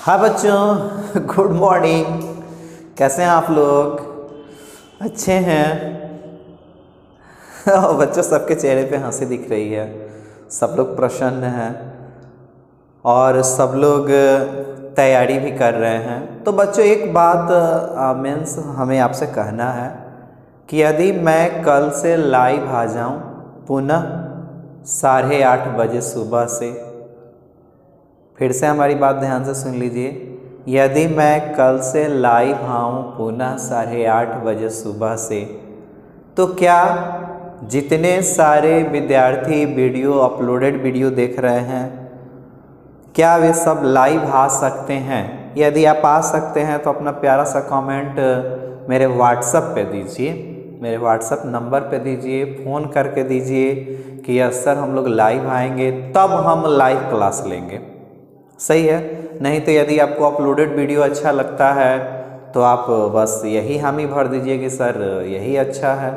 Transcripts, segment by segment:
हाँ बच्चों, good morning. कैसे हैं आप लोग? अच्छे हैं? बच्चों, सबके चेहरे पे हंसी दिख रही है, सब लोग प्रसन्न हैं और सब लोग तैयारी भी कर रहे हैं। तो बच्चों, एक बात मीन्स हमें आपसे कहना है कि यदि मैं कल से लाइव आ जाऊं पुनः 8:30 बजे सुबह से, फिर से हमारी बात ध्यान से सुन लीजिए। यदि मैं कल से लाइव आऊँ पुनः 8:30 बजे सुबह से, तो क्या जितने सारे विद्यार्थी वीडियो अपलोडेड वीडियो देख रहे हैं, क्या वे सब लाइव आ सकते हैं? यदि आप आ सकते हैं तो अपना प्यारा सा कमेंट मेरे व्हाट्सएप पे दीजिए, मेरे व्हाट्सएप नंबर पे दीजिए, फ़ोन करके दीजिए कि यस सर हम लोग लाइव आएंगे, तब हम लाइव क्लास लेंगे। सही है? नहीं तो यदि आपको अपलोडेड वीडियो अच्छा लगता है तो आप बस यही हामी भर दीजिए कि सर यही अच्छा है।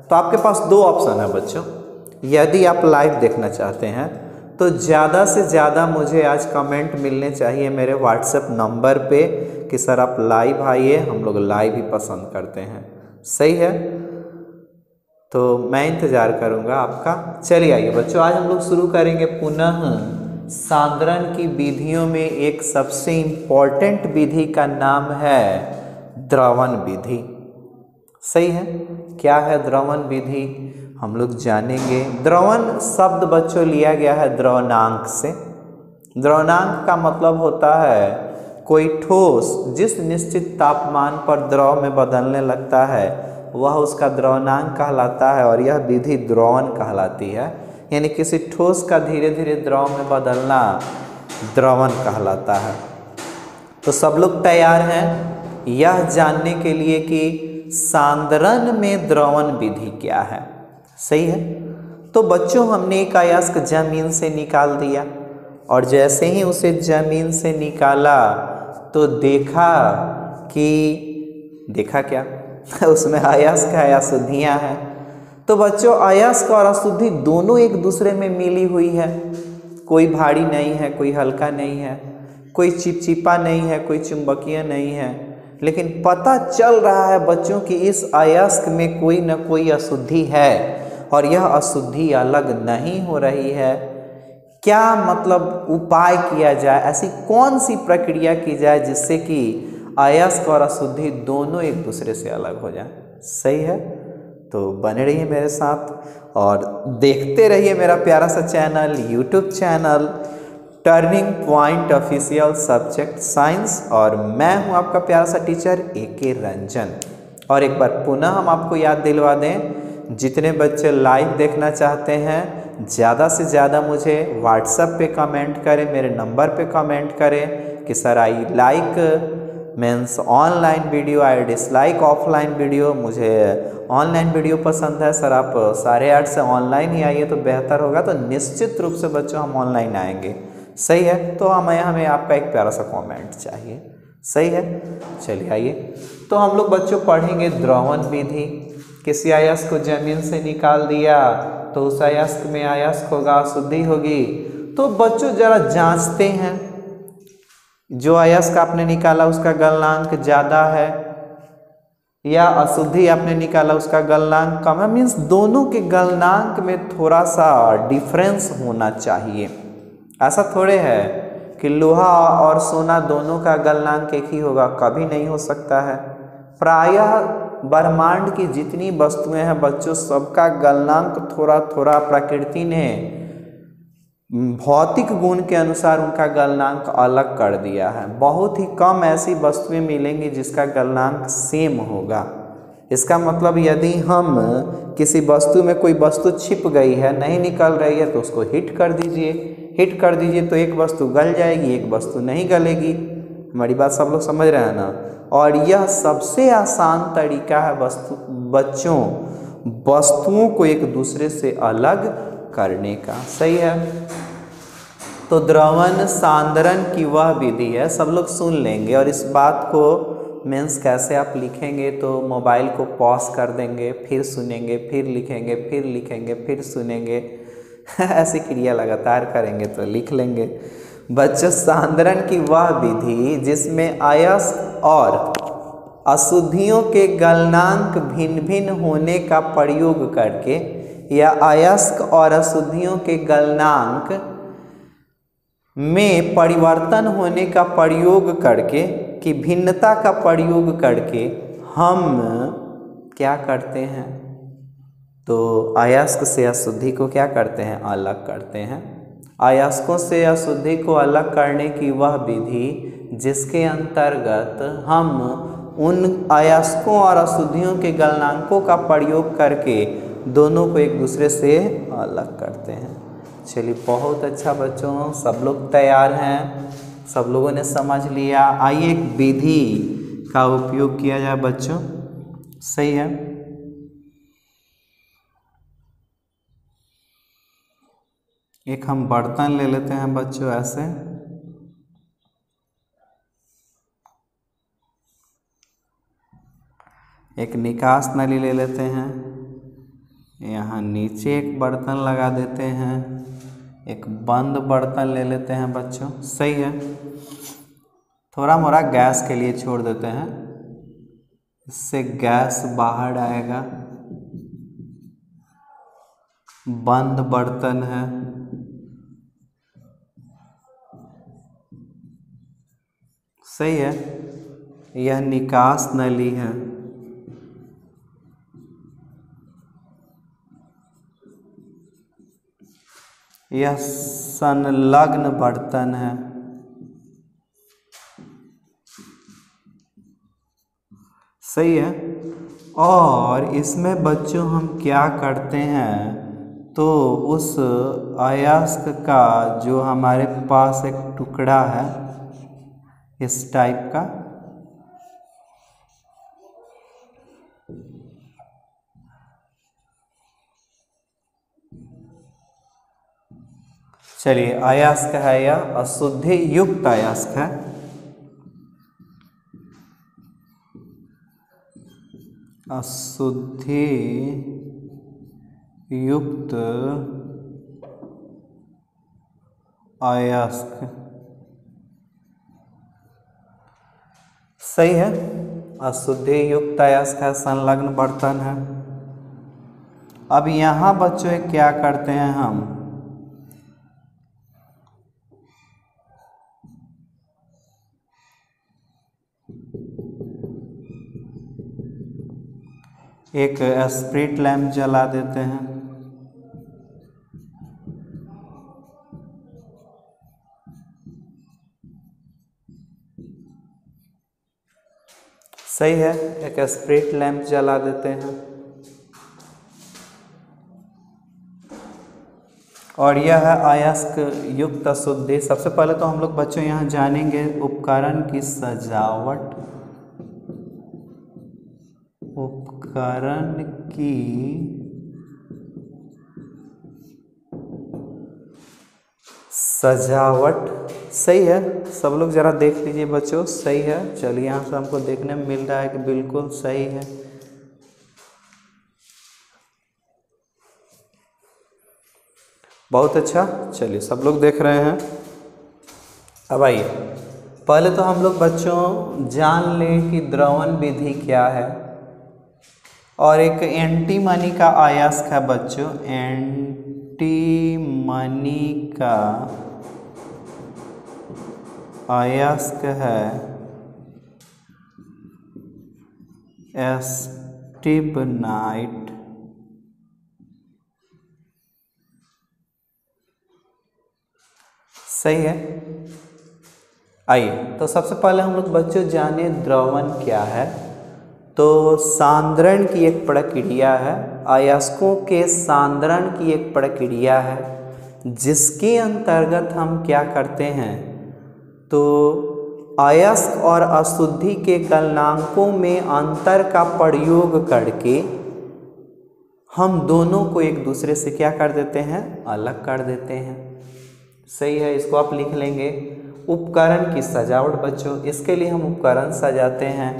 तो आपके पास दो ऑप्शन है बच्चों। यदि आप लाइव देखना चाहते हैं तो ज़्यादा से ज़्यादा मुझे आज कमेंट मिलने चाहिए मेरे व्हाट्सएप नंबर पे कि सर आप लाइव आइए, हम लोग लाइव ही पसंद करते हैं। सही है? तो मैं इंतज़ार करूँगा आपका। चलिए आइए बच्चों, आज हम लोग शुरू करेंगे पुनः सांद्रण की विधियों में एक सबसे इम्पॉर्टेंट विधि का नाम है द्रवण विधि। सही है? क्या है द्रवण विधि, हम लोग जानेंगे। द्रवण शब्द बच्चों लिया गया है द्रवणांक से। द्रवणांक का मतलब होता है कोई ठोस जिस निश्चित तापमान पर द्रव में बदलने लगता है वह उसका द्रवणांक कहलाता है, और यह विधि द्रवण कहलाती है। यानी किसी ठोस का धीरे धीरे द्रव में बदलना द्रवण कहलाता है। तो सब लोग तैयार हैं यह जानने के लिए कि सांद्रण में द्रवण विधि क्या है? सही है? तो बच्चों, हमने एक अयस्क जमीन से निकाल दिया और जैसे ही उसे जमीन से निकाला तो देखा क्या उसमें अयस्क है, अशुद्धियाँ हैं। तो बच्चों, अयस्क और अशुद्धि दोनों एक दूसरे में मिली हुई है। कोई भारी नहीं है, कोई हल्का नहीं है, कोई चिपचिपा नहीं है, कोई चुंबकीय नहीं है, लेकिन पता चल रहा है बच्चों कि इस अयस्क में कोई न कोई अशुद्धि है और यह अशुद्धि अलग नहीं हो रही है। क्या मतलब उपाय किया जाए, ऐसी कौन सी प्रक्रिया की जाए जिससे कि अयस्क और अशुद्धि दोनों एक दूसरे से अलग हो जाए? सही है? तो बने रहिए मेरे साथ और देखते रहिए मेरा प्यारा सा channel, YouTube channel turning point official subject science, और मैं हूं आपका प्यारा सा टीचर AK रंजन। और एक बार पुनः हम आपको याद दिलवा दें, जितने बच्चे लाइव देखना चाहते हैं ज़्यादा से ज़्यादा मुझे व्हाट्सएप पे कमेंट करें, मेरे नंबर पे कमेंट करें कि sir I like means online video, I dislike offline video. मुझे ऑनलाइन वीडियो पसंद है सर, आप 8:30 से ऑनलाइन ही आइए तो बेहतर होगा। तो निश्चित रूप से बच्चों हम ऑनलाइन आएंगे। सही है? तो हमें आपका एक प्यारा सा कमेंट चाहिए। सही है? चलिए आइए, तो हम लोग बच्चों पढ़ेंगे द्रवण विधि। किसी अयस्क को जमीन से निकाल दिया तो उस अयस्क में अयस्क होगा, अशुद्धि होगी। तो बच्चों जरा जांचते हैं, जो अयस्क आपने निकाला उसका गलनांक ज़्यादा है या अशुद्धि आपने निकाला उसका गलनांक कम है। मीन्स दोनों के गलनांक में थोड़ा सा डिफरेंस होना चाहिए। ऐसा थोड़े है कि लोहा और सोना दोनों का गलनांक एक ही होगा, कभी नहीं हो सकता है। प्रायः ब्रह्मांड की जितनी वस्तुएं हैं बच्चों, सबका गलनांक थोड़ा थोड़ा प्रकृति ने भौतिक गुण के अनुसार उनका गलनांक अलग कर दिया है। बहुत ही कम ऐसी वस्तुएं मिलेंगी जिसका गलनांक सेम होगा। इसका मतलब यदि हम किसी वस्तु में कोई वस्तु छिप गई है, नहीं निकल रही है, तो उसको हिट कर दीजिए। हिट कर दीजिए तो एक वस्तु गल जाएगी, एक वस्तु नहीं गलेगी। हमारी बात सब लोग समझ रहे हैं ना? और यह सबसे आसान तरीका है बच्चों वस्तुओं को एक दूसरे से अलग करने का। सही है? तो द्रवण सांद्रण की वह विधि है, सब लोग सुन लेंगे और इस बात को मीन्स कैसे आप लिखेंगे, तो मोबाइल को पॉज कर देंगे, फिर सुनेंगे, फिर लिखेंगे, फिर लिखेंगे, फिर सुनेंगे। ऐसी क्रिया लगातार करेंगे तो लिख लेंगे। बच्चों सांद्रण की वह विधि जिसमें अयस्क और अशुद्धियों के गलनांक भिन्न भिन्न होने का प्रयोग करके या अयस्क और अशुद्धियों के गलनांक में परिवर्तन होने का प्रयोग करके कि भिन्नता का प्रयोग करके हम क्या करते हैं, तो अयस्क से अशुद्धि को क्या करते हैं, अलग करते हैं। अयस्कों से अशुद्धि को अलग करने की वह विधि जिसके अंतर्गत हम उन अयस्कों और अशुद्धियों के गलनांकों का प्रयोग करके दोनों को एक दूसरे से अलग करते हैं। चलिए बहुत अच्छा बच्चों, सब लोग तैयार हैं, सब लोगों ने समझ लिया। आइए एक विधि का उपयोग किया जाए बच्चों, सही है। एक हम बर्तन ले लेते हैं बच्चों, ऐसे एक निकास नली ले लेते हैं, यहाँ नीचे एक बर्तन लगा देते हैं, एक बंद बर्तन ले लेते हैं बच्चों, सही है। थोड़ा मोड़ा गैस के लिए छोड़ देते हैं, इससे गैस बाहर आएगा। बंद बर्तन है, सही है। यह निकास नली है, यह संलग्न बर्तन है, सही है। और इसमें बच्चों हम क्या करते हैं, तो उस अयस्क का जो हमारे पास एक टुकड़ा है इस टाइप का, चलिए अयस्क है, यह अशुद्धि युक्त अयस्क है। अशुद्धि युक्त अयस्क, सही है। अशुद्धि युक्त अयस्क है, संलग्न बर्तन है। अब यहाँ बच्चों क्या करते हैं हम, एक स्प्रिट लैंप जला देते हैं, सही है। एक स्प्रिट लैंप जला देते हैं और यह है अयस्क युक्त अशुद्धि। सबसे पहले तो हम लोग बच्चों यहाँ जानेंगे उपकरण की सजावट। उपकरण की सजावट, सही है। सब लोग जरा देख लीजिए बच्चों, सही है। चलिए यहाँ से हमको देखने में मिल रहा है कि बिल्कुल सही है। बहुत अच्छा, चलिए सब लोग देख रहे हैं। अब आइए पहले तो हम लोग बच्चों जान लें कि द्रवण विधि क्या है। और एक एंटीमनी का अयस्क है बच्चों, एंटीमनी का अयस्क है स्टिबनाइट, सही है। आइए तो सबसे पहले हम लोग बच्चों जाने द्रवण क्या है। तो सांद्रण की एक प्रक्रिया है, अयस्कों के सांद्रण की एक प्रक्रिया है, जिसके अंतर्गत हम क्या करते हैं, तो अयस्क और अशुद्धि के गलनांकों में अंतर का प्रयोग करके हम दोनों को एक दूसरे से क्या कर देते हैं, अलग कर देते हैं, सही है। इसको आप लिख लेंगे उपकरण की सजावट बच्चों। इसके लिए हम उपकरण सजाते हैं।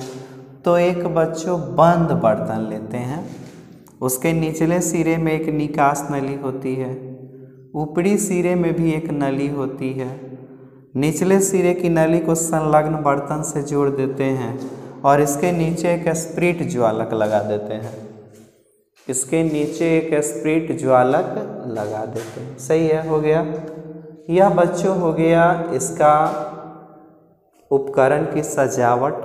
तो एक बच्चों बंद बर्तन लेते हैं, उसके निचले सिरे में एक निकास नली होती है, ऊपरी सिरे में भी एक नली होती है। निचले सिरे की नली को संलग्न बर्तन से जोड़ देते हैं और इसके नीचे एक स्प्रिट ज्वालक लगा देते हैं। इसके नीचे एक स्प्रिट ज्वालक लगा देते हैं। सही है, हो गया। यह बच्चों हो गया इसका उपकरण की सजावट।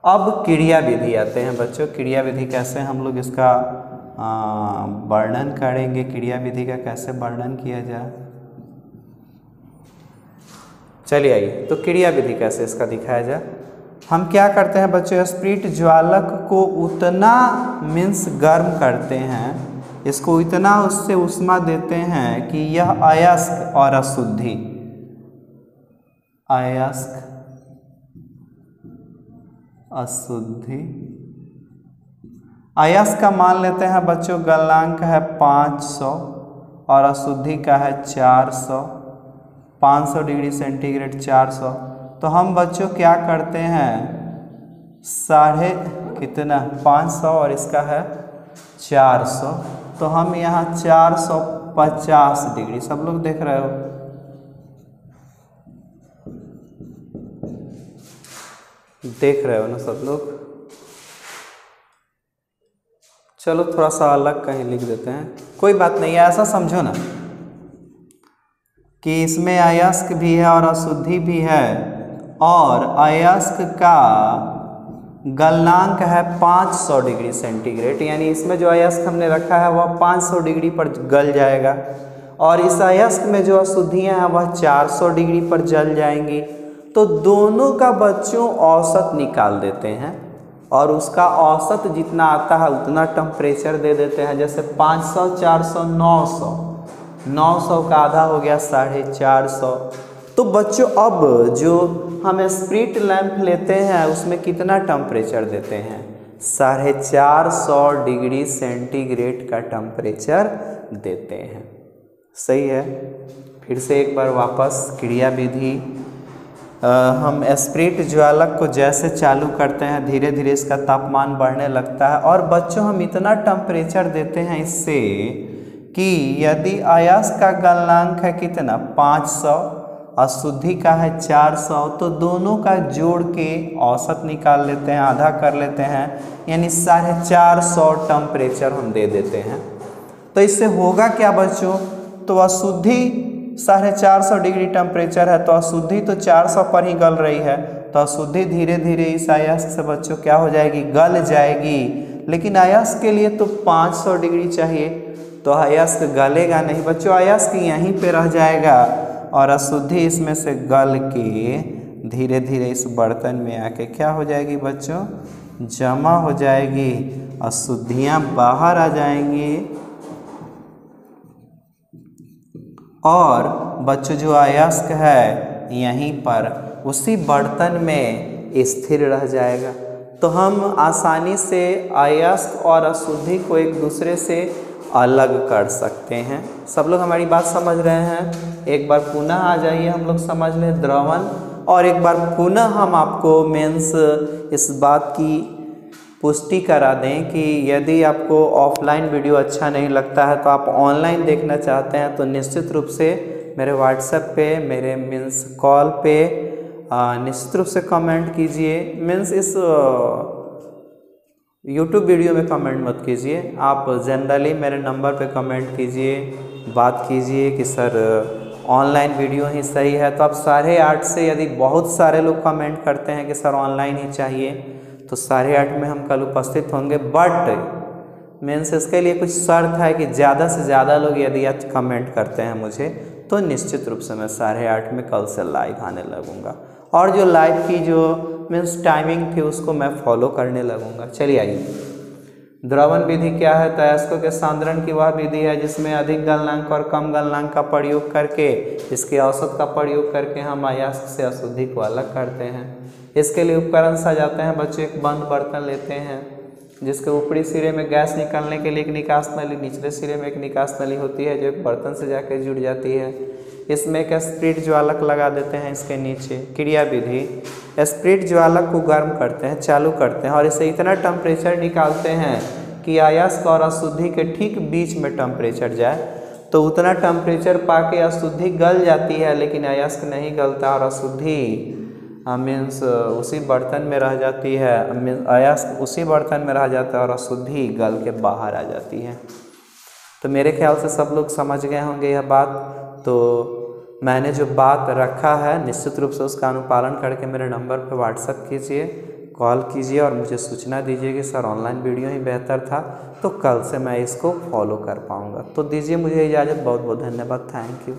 अब क्रिया विधि आते हैं बच्चों। क्रिया विधि कैसे हम लोग इसका वर्णन करेंगे, क्रिया विधि का कैसे वर्णन किया जाए। चलिए आइए, तो क्रिया विधि कैसे इसका दिखाया जाए। हम क्या करते हैं बच्चों, स्प्रिट ज्वालक को उतना मीन्स गर्म करते हैं, इसको इतना उससे उष्मा देते हैं कि यह अयस्क और अशुद्धि, अयस्क अशुद्धि, अयस्क का मान लेते हैं बच्चों गलनांक है 500 और अशुद्धि का है 400, 500 डिग्री सेंटीग्रेड 400। तो हम बच्चों क्या करते हैं, साढ़े कितना 500 और इसका है 400, तो हम यहाँ 450 डिग्री, सब लोग देख रहे हो, देख रहे हो ना सब लोग। चलो थोड़ा सा अलग कहीं लिख देते हैं, कोई बात नहीं है। ऐसा समझो ना कि इसमें अयस्क भी है और अशुद्धि भी है, और अयस्क का गलनांक है 500 डिग्री सेंटीग्रेड, यानी इसमें जो अयस्क हमने रखा है वह 500 डिग्री पर गल जाएगा, और इस अयस्क में जो अशुद्धियाँ हैं वह 400 डिग्री पर जल जाएंगी। तो दोनों का बच्चों औसत निकाल देते हैं और उसका औसत जितना आता है उतना टेम्परेचर दे देते हैं। जैसे 500, 400, 900, 900 का आधा हो गया 450। तो बच्चों अब जो हम स्प्रिट लैंप लेते हैं उसमें कितना टेम्परेचर देते हैं, 450 डिग्री सेंटीग्रेड का टेम्परेचर देते हैं। सही है। फिर से एक बार वापस क्रिया विधि, हम स्प्रिट ज्वालक को जैसे चालू करते हैं धीरे धीरे इसका तापमान बढ़ने लगता है, और बच्चों हम इतना टेम्परेचर देते हैं इससे कि यदि अयस्क का गलनांक है कितना 500, अशुद्धि का है 400, तो दोनों का जोड़ के औसत निकाल लेते हैं, आधा कर लेते हैं, यानी 450 टेम्परेचर हम दे देते हैं। तो इससे होगा क्या बच्चों, तो अशुद्धि 450 डिग्री टेम्परेचर है, तो अशुद्धि तो 400 पर ही गल रही है, तो अशुद्धि धीरे धीरे इस अयस्क से बच्चों क्या हो जाएगी, गल जाएगी। लेकिन अयस्क के लिए तो 500 डिग्री चाहिए, तो अयस्क गलेगा नहीं बच्चों, अयस्क यहीं पे रह जाएगा और अशुद्धि इसमें से गल के धीरे धीरे इस बर्तन में आके क्या हो जाएगी बच्चों, जमा हो जाएगी, अशुद्धियाँ बाहर आ जाएंगी, और बच्चों जो अयस्क है यहीं पर उसी बर्तन में स्थिर रह जाएगा। तो हम आसानी से अयस्क और अशुद्धि को एक दूसरे से अलग कर सकते हैं। सब लोग हमारी बात समझ रहे हैं। एक बार पुनः आ जाइए, हम लोग समझ लें द्रवण, और एक बार पुनः हम आपको मीन्स इस बात की पुष्टि करा दें कि यदि आपको ऑफलाइन वीडियो अच्छा नहीं लगता है तो आप ऑनलाइन देखना चाहते हैं तो निश्चित रूप से मेरे व्हाट्सएप पे, मेरे मीन्स कॉल पे निश्चित रूप से कमेंट कीजिए। मीन्स इस यूट्यूब वीडियो में कमेंट मत कीजिए, आप जनरली मेरे नंबर पे कमेंट कीजिए, बात कीजिए कि सर ऑनलाइन वीडियो ही सही है। तो आप 8:30 से यदि बहुत सारे लोग कमेंट करते हैं कि सर ऑनलाइन ही चाहिए, तो 8:30 में हम कल उपस्थित होंगे। बट मीन्स इसके लिए कुछ शर्त है कि ज़्यादा से ज़्यादा लोग यदि आज कमेंट करते हैं मुझे, तो निश्चित रूप से मैं 8:30 में कल से लाइव आने लगूँगा, और जो लाइव की जो मीन्स टाइमिंग थी उसको मैं फॉलो करने लगूँगा। चलिए आइए, द्रवण विधि क्या है, तो अयस्कों के सांद्रण की वह विधि है जिसमें अधिक गलनांक और कम गलनांक का प्रयोग करके, इसके औसत का प्रयोग करके हम अयस्क से अशुद्धि को अलग करते हैं। इसके लिए उपकरण सजाते हैं बच्चों। एक बंद बर्तन लेते हैं जिसके ऊपरी सिरे में गैस निकालने के लिए एक निकास नली, निचले सिरे में एक निकास नली होती है जो एक बर्तन से जाकर जुड़ जाती है। इसमें एक स्प्रिट ज्वालक लगा देते हैं इसके नीचे। क्रिया विधि, स्प्रिट ज्वालक को गर्म करते हैं, चालू करते हैं, और इसे इतना टेम्परेचर निकालते हैं कि अयस्क और अशुद्धि के ठीक बीच में टेम्परेचर जाए। तो उतना टेम्परेचर पाके अशुद्धि गल जाती है, लेकिन अयस्क नहीं गलता और अशुद्धि मीन्स उसी बर्तन में रह जाती है, अयस्क उसी बर्तन में रह जाता है और अशुद्धि गल के बाहर आ जाती है। तो मेरे ख्याल से सब लोग समझ गए होंगे यह बात। तो मैंने जो बात रखा है निश्चित रूप से उसका अनुपालन करके मेरे नंबर पर व्हाट्सएप कीजिए, कॉल कीजिए और मुझे सूचना दीजिए कि सर ऑनलाइन वीडियो ही बेहतर था, तो कल से मैं इसको फॉलो कर पाऊँगा। तो दीजिए मुझे इजाज़त, बहुत बहुत धन्यवाद, थैंक यू।